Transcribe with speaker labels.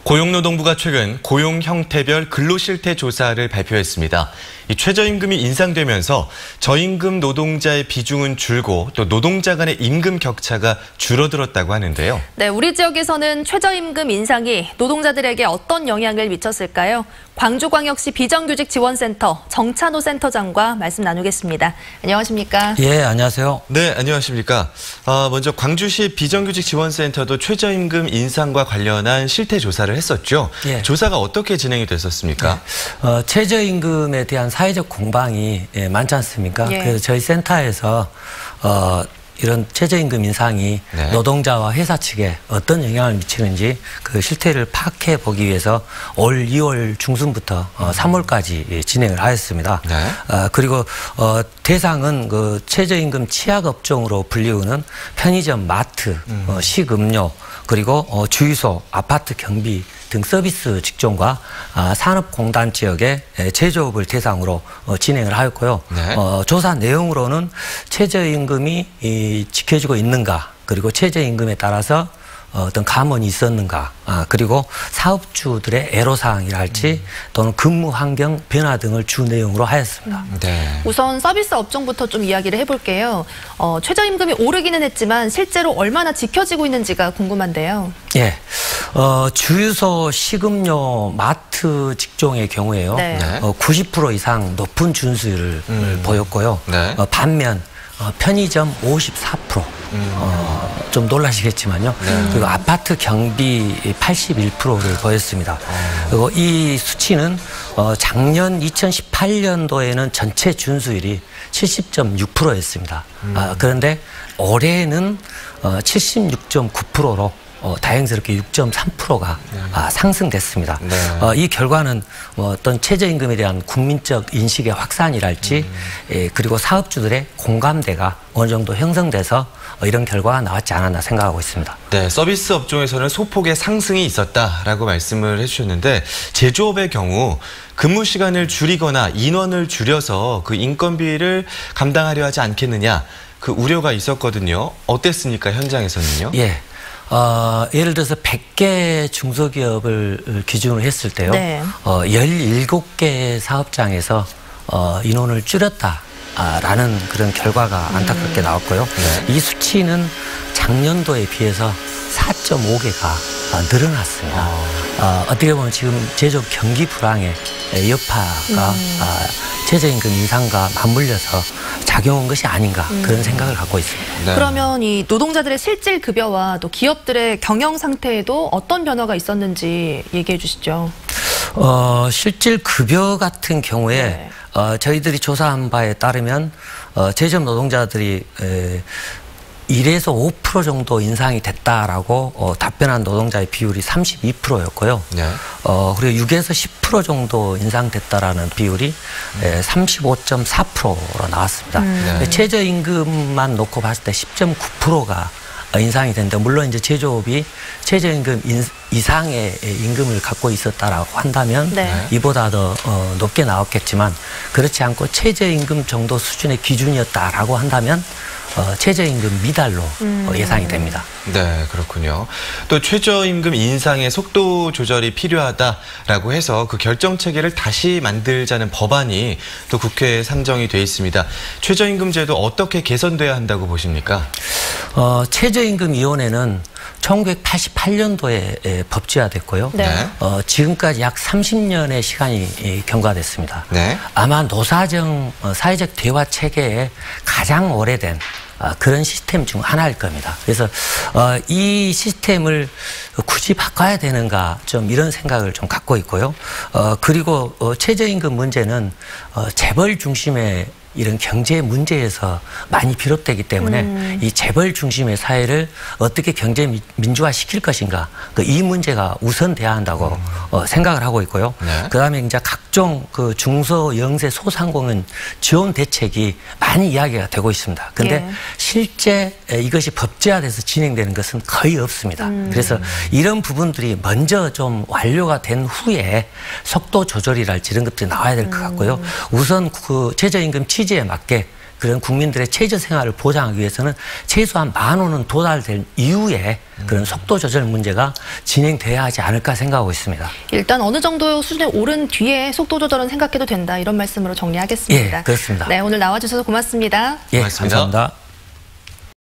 Speaker 1: 고용노동부가 최근 고용 형태별 근로실태 조사를 발표했습니다. 이 최저임금이 인상되면서 저임금 노동자의 비중은 줄고 또 노동자 간의 임금 격차가 줄어들었다고 하는데요.
Speaker 2: 네, 우리 지역에서는 최저임금 인상이 노동자들에게 어떤 영향을 미쳤을까요? 광주광역시 비정규직지원센터 정찬호 센터장과 말씀 나누겠습니다. 안녕하십니까?
Speaker 3: 예, 안녕하세요.
Speaker 1: 네, 안녕하십니까? 먼저 광주시 비정규직지원센터도 최저임금 인상과 관련한 실태 조사를 했었죠.
Speaker 3: 예.
Speaker 1: 조사가 어떻게 진행이 됐었습니까?
Speaker 3: 최저임금에 대한 사회적 공방이 많지 않습니까?
Speaker 2: 예.
Speaker 3: 그래서 저희 센터에서 이런 최저임금 인상이
Speaker 1: 네.
Speaker 3: 노동자와 회사 측에 어떤 영향을 미치는지 그 실태를 파악해 보기 위해서 올 2월 중순부터 3월까지 진행을 하였습니다.
Speaker 1: 네.
Speaker 3: 그리고 대상은 그 최저임금 취약업종으로 불리우는 편의점, 마트, 식음료, 그리고 주유소, 아파트 경비 등 서비스 직종과 산업공단 지역의 제조업을 대상으로 진행을 하였고요.
Speaker 1: 네.
Speaker 3: 조사 내용으로는 최저임금이 지켜지고 있는가, 그리고 최저임금에 따라서 어떤 감원이 있었는가, 그리고 사업주들의 애로사항이랄지 또는 근무 환경 변화 등을 주 내용으로 하였습니다.
Speaker 1: 네.
Speaker 2: 우선 서비스 업종부터 좀 이야기를 해볼게요. 최저임금이 오르기는 했지만 실제로 얼마나 지켜지고 있는지가 궁금한데요.
Speaker 3: 예, 주유소, 식음료, 마트 직종의 경우에요.
Speaker 2: 네.
Speaker 3: 90% 이상 높은 준수율을 보였고요.
Speaker 1: 네.
Speaker 3: 반면 편의점 54%, 좀 놀라시겠지만요.
Speaker 1: 네.
Speaker 3: 그리고 아파트 경비 81%를 보였습니다. 그리고 이 수치는 작년 2018년도에는 전체 준수율이 70.6%였습니다. 그런데 올해는 76.9%로 다행스럽게 6.3%가 상승됐습니다.
Speaker 1: 네.
Speaker 3: 이 결과는 어떤 최저임금에 대한 국민적 인식의 확산이랄지 그리고 사업주들의 공감대가 어느 정도 형성돼서 이런 결과가 나왔지 않았나 생각하고 있습니다.
Speaker 1: 네, 서비스 업종에서는 소폭의 상승이 있었다라고 말씀을 해주셨는데 제조업의 경우 근무 시간을 줄이거나 인원을 줄여서 그 인건비를 감당하려 하지 않겠느냐 그 우려가 있었거든요. 어땠습니까, 현장에서는요?
Speaker 3: 예. 예를 들어서 100개 중소기업을 기준으로 했을 때요.
Speaker 2: 네.
Speaker 3: 17개 사업장에서 인원을 줄였다라는 그런 결과가 안타깝게 나왔고요.
Speaker 1: 네.
Speaker 3: 이 수치는 작년도에 비해서 4.5개가 늘어났습니다. 어떻게 보면 지금 제조업 경기 불황의 여파가 최저임금 인상과 맞물려서 작용한 것이 아닌가 그런 생각을 갖고 있습니다.
Speaker 1: 네.
Speaker 2: 그러면 이 노동자들의 실질 급여와 또 기업들의 경영 상태에도 어떤 변화가 있었는지 얘기해 주시죠.
Speaker 3: 실질 급여 같은 경우에
Speaker 2: 네.
Speaker 3: 저희들이 조사한 바에 따르면 제조업 노동자들이 1에서 5% 정도 인상이 됐다라고 답변한 노동자의 비율이 32%였고요.
Speaker 1: 네.
Speaker 3: 그리고 6에서 10% 정도 인상됐다라는 비율이 35.4%로 나왔습니다.
Speaker 1: 네.
Speaker 3: 최저임금만 놓고 봤을 때 10.9%가 인상이 된다. 물론 이제 제조업이 최저임금 이상의 임금을 갖고 있었다라고 한다면
Speaker 2: 네.
Speaker 3: 이보다 더 높게 나왔겠지만 그렇지 않고 최저임금 정도 수준의 기준이었다라고 한다면 최저임금 미달로 예상이 됩니다.
Speaker 1: 네, 그렇군요. 또 최저임금 인상의 속도 조절이 필요하다라고 해서 그 결정 체계를 다시 만들자는 법안이 또 국회에 상정이 돼 있습니다. 최저임금 제도 어떻게 개선돼야 한다고 보십니까?
Speaker 3: 최저임금위원회는 1988년도에 법제화됐고요.
Speaker 2: 네.
Speaker 3: 지금까지 약 30년의 시간이 경과됐습니다.
Speaker 1: 네.
Speaker 3: 아마 노사정 사회적 대화 체계에 가장 오래된 그런 시스템 중 하나일 겁니다. 그래서 이 시스템을 굳이 바꿔야 되는가 좀 이런 생각을 좀 갖고 있고요. 그리고 최저임금 문제는 재벌 중심의 이런 경제 문제에서 많이 비롯되기 때문에 이 재벌 중심의 사회를 어떻게 경제 민주화 시킬 것인가 이 문제가 우선돼야 한다고 생각을 하고 있고요.
Speaker 1: 네.
Speaker 3: 그다음에 이제 각종 그 중소 영세 소상공인 지원 대책이 많이 이야기가 되고 있습니다. 근데
Speaker 2: 예.
Speaker 3: 실제 이것이 법제화돼서 진행되는 것은 거의 없습니다. 그래서 이런 부분들이 먼저 좀 완료가 된 후에 속도 조절이랄지 이런 것들이 나와야 될 것 같고요. 우선 그 최저임금 취지에 맞게 그런 국민들의 최저 생활을 보장하기 위해서는 최소한 10,000원은 도달된 이후에 그런 속도 조절 문제가 진행돼야 하지 않을까 생각하고 있습니다.
Speaker 2: 일단 어느 정도 수준에 오른 뒤에 속도 조절은 생각해도 된다. 이런 말씀으로 정리하겠습니다.
Speaker 3: 예, 그렇습니다.
Speaker 2: 네, 오늘 나와주셔서 고맙습니다.
Speaker 3: 예,
Speaker 1: 고맙습니다.
Speaker 3: 감사합니다.